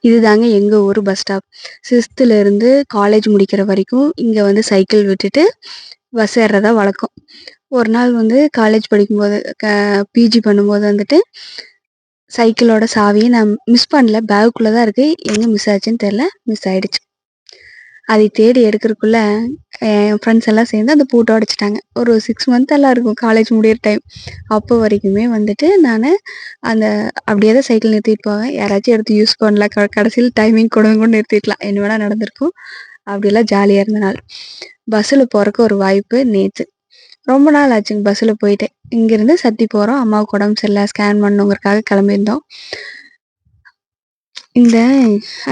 இதுதாங்க எங்க ஊர் பஸ் ஸ்டாப். 6th இருந்து காலேஜ் முடிக்கிற வரைக்கும் இங்க வந்து சைக்கிள் விட்டுட்டு பஸ் ஏறுறதா வழக்கம். ஒரு நாள் வந்து காலேஜ் படிக்கும்போது பிஜி பண்ணும்போது வந்துட்டு சைக்கிளோட சாவியை நான் மிஸ் பண்ணல. பேக்குள்ளே தான் இருக்கு. எங்கே மிஸ் ஆச்சுன்னு தெரில. மிஸ் ஆயிடுச்சு. அதை தேடி எடுக்கிறதுக்குள்ள என் ஃப்ரெண்ட்ஸ் எல்லாம் சேர்ந்து அந்த பூட்டை உடைச்சிட்டாங்க. ஒரு 6 மந்த் எல்லாம் இருக்கும் காலேஜ் முடியிற டைம். அப்போ வரைக்குமே வந்துட்டு நான் அந்த அப்படியே தான் சைக்கிள் நிறுத்திட்டு போவேன். யாராச்சும் எடுத்து யூஸ் பண்ணல. கடைசியில் டைமிங் கூட நிறுத்திக்கலாம். என்ன வேணால் நடந்திருக்கும். அப்படியெல்லாம் ஜாலியாக இருந்த நாள். பஸ்ஸில் போகிறக்கு ஒரு வாய்ப்பு நேற்று. ரொம்ப நாள் ஆச்சுங்க பஸ்ஸில் போயிட்டேன். இங்கேருந்து சத்தி போகிறோம். அம்மாவுக்கு உடம்பு சரியில்லை, ஸ்கேன் பண்ணுங்கிறதுக்காக கிளம்பியிருந்தோம். இந்த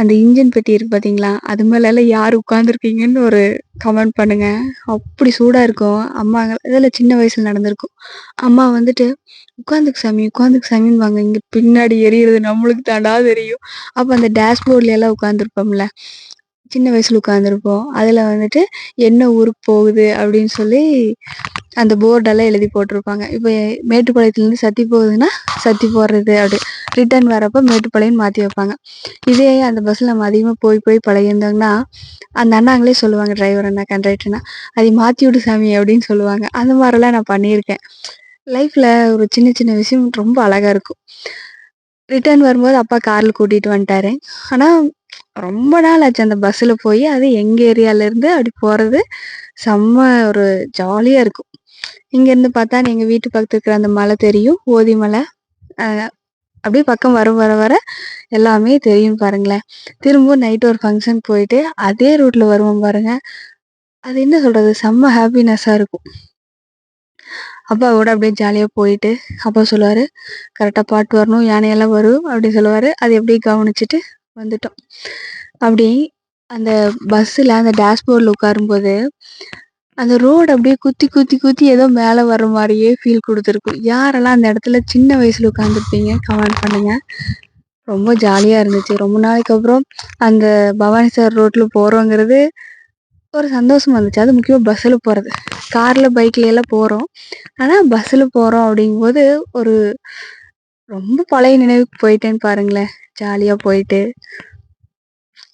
அந்த இன்ஜின் பெட்டி இருக்கு பார்த்தீங்களா, அது மேலெல்லாம் யார் உட்காந்துருக்கீங்கன்னு ஒரு கமெண்ட் பண்ணுங்க. அப்படி சூடாக இருக்கும். அம்மா இதெல்லாம் சின்ன வயசில் நடந்திருக்கும். அம்மா வந்துட்டு உட்காந்துக்கு சாமி உட்காந்துக்கு சாமின்னுவாங்க. இங்கே பின்னாடி எரியிறது நம்மளுக்கு தாண்டா தெரியும். அப்போ அந்த டேஷ்போர்ட்ல எல்லாம் உட்காந்துருப்போம்ல, சின்ன வயசில் உட்காந்துருப்போம். அதில் வந்துட்டு என்ன ஊருக்கு போகுது அப்படின்னு சொல்லி அந்த போர்டெல்லாம் எழுதி போட்டிருப்பாங்க. இப்போ மேட்டுப்பாளையத்துலேருந்து சத்தி போகுதுன்னா சத்தி போடுறது அப்படி. ரிட்டர்ன் வரப்போ மேட்டுப்பாளையம் மாற்றி வைப்பாங்க. இதே அந்த பஸ்ஸில் நம்ம அதிகமாக போய் பழகியிருந்தோம்னா அந்த அண்ணாங்களே சொல்லுவாங்க, டிரைவர் அண்ணா கண்டக்டர்னா, அதை மாற்றி விடு சாமி அப்படின்னு சொல்லுவாங்க. அந்த மாதிரிலாம் நான் பண்ணியிருக்கேன். லைஃப்பில் ஒரு சின்ன சின்ன விஷயம் ரொம்ப அழகாக இருக்கும். ரிட்டர்ன் வரும்போது அப்பா காரில் கூட்டிகிட்டு வந்துட்டாரு. ஆனால் ரொம்ப நாள் ஆச்சு அந்த பஸ்ஸில் போய். அது எங்கள் ஏரியாவிலேருந்து அப்படி போகிறது செம்ம ஒரு ஜாலியாக இருக்கும். இங்கேருந்து பார்த்தா எங்கள் வீட்டு பக்கத்து இருக்கிற அந்த மலை தெரியும், ஓதி மலை. அப்படியே பக்கம் வர எல்லாமே தெரியும் பாருங்களேன். திரும்பவும் நைட்டு ஒரு ஃபங்க்ஷன் போயிட்டு அதே ரூட்டில் வருவோம் பாருங்க. அது என்ன சொல்கிறது, செம்ம ஹாப்பினஸ்ஸாக இருக்கும். அப்பாவோட அப்படியே ஜாலியாக போயிட்டு அப்பா சொல்லுவார், கரெக்டாக பாட்டு வரணும், யானையெல்லாம் வரும் அப்படி சொல்லுவார். அது எப்படியே கவனிச்சுட்டு வந்துட்டோம். அப்படி அந்த பஸ்ஸில் அந்த டேஷ்போர்டில் உட்காரும்போது அந்த ரோடு அப்படியே குத்தி ஏதோ மேலே வர மாதிரியே ஃபீல் கொடுத்துருக்கும். யாரெல்லாம் அந்த இடத்துல சின்ன வயசில் உட்காந்துருப்பீங்க கமெண்ட் பண்ணுங்கள். ரொம்ப ஜாலியாக இருந்துச்சு. ரொம்ப நாளைக்கு அப்புறம் அந்த பவானி சார் ரோட்டில் போகிறோங்கிறது ஒரு சந்தோஷமா இருந்துச்சு. அது முக்கியமாக பஸ்ஸில் போகிறது. காரில் பைக்கில் எல்லாம் போகிறோம். ஆனால் பஸ்ஸில் போகிறோம் அப்படிங்கும்போது ஒரு ரொம்ப பழைய நினைவுக்கு போயிட்டேன்னு பாருங்களேன். ஜாலியாக போயிட்டு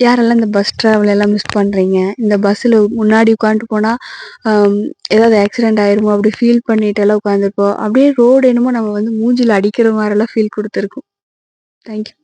யாரெல்லாம் இந்த பஸ் ட்ராவல் எல்லாம் மிஸ் பண்ணுறீங்க, இந்த பஸ்ஸில் முன்னாடி உட்காந்துட்டு போனால் ஏதாவது ஆக்சிடென்ட் ஆயிருமோ அப்படி ஃபீல் பண்ணிட்டு எல்லாம் உட்காந்துருப்போம். அப்படியே ரோடு என்னமோ நம்ம வந்து மூஞ்சில் அடிக்கிற மாதிரிலாம் ஃபீல் கொடுத்துருக்கும். தேங்க்யூ.